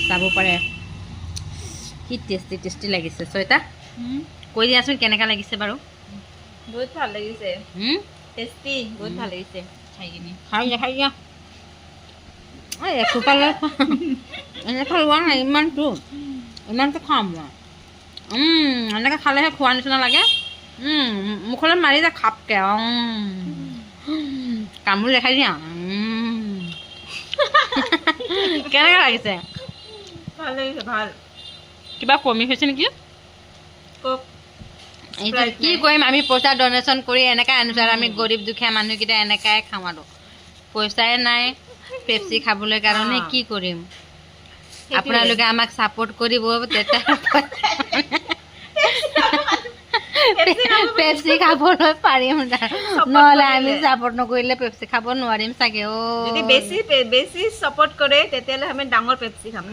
চাব পাৰে কি টেষ্টি টেষ্টি লাগিছে চয়তা কৈ দিয়াচোন কেনেকুৱা লাগিছে বাৰু বহুত ভাল লাগিছে টেষ্টি বহুত ভাল লাগিছে খাই কিনি খাই দিয়া এই এখোপালৈ এনেকৈ লোৱা নাই ইমানটো খাম মই এনেকৈ খালেহে খোৱা নিচিনা লাগে মুখলৈ মাৰি যায় খাপকৈ কামুৰি দেখাই দিয়া কেনেকৈ লাগিছে ভাল লাগিছে ভাল কিবা কমি হৈছে নেকি কক এইটো কি কৰিম আমি পইচা ডনেশ্যন কৰি এনেকৈ আনিছোঁ আৰু আমি গৰীব দুখীয়া মানুহকেইটা এনেকৈ খাওঁ আৰু পইচাই নাই পেপচি খাবলৈ কাৰণে কি কৰিম আপোনালোকে আমাক ছাপোৰ্ট কৰিব তেতিয়া পেপচি খাবলৈ পাৰিম নহ'লে আমি ছাপোৰ্ট নকৰিলে পেপচি খাব নোৱাৰিম চাগে যদি বেছি ছাপোৰ্ট কৰে তেতিয়াহ'লে আমি ডাঙৰ পেপচি খাম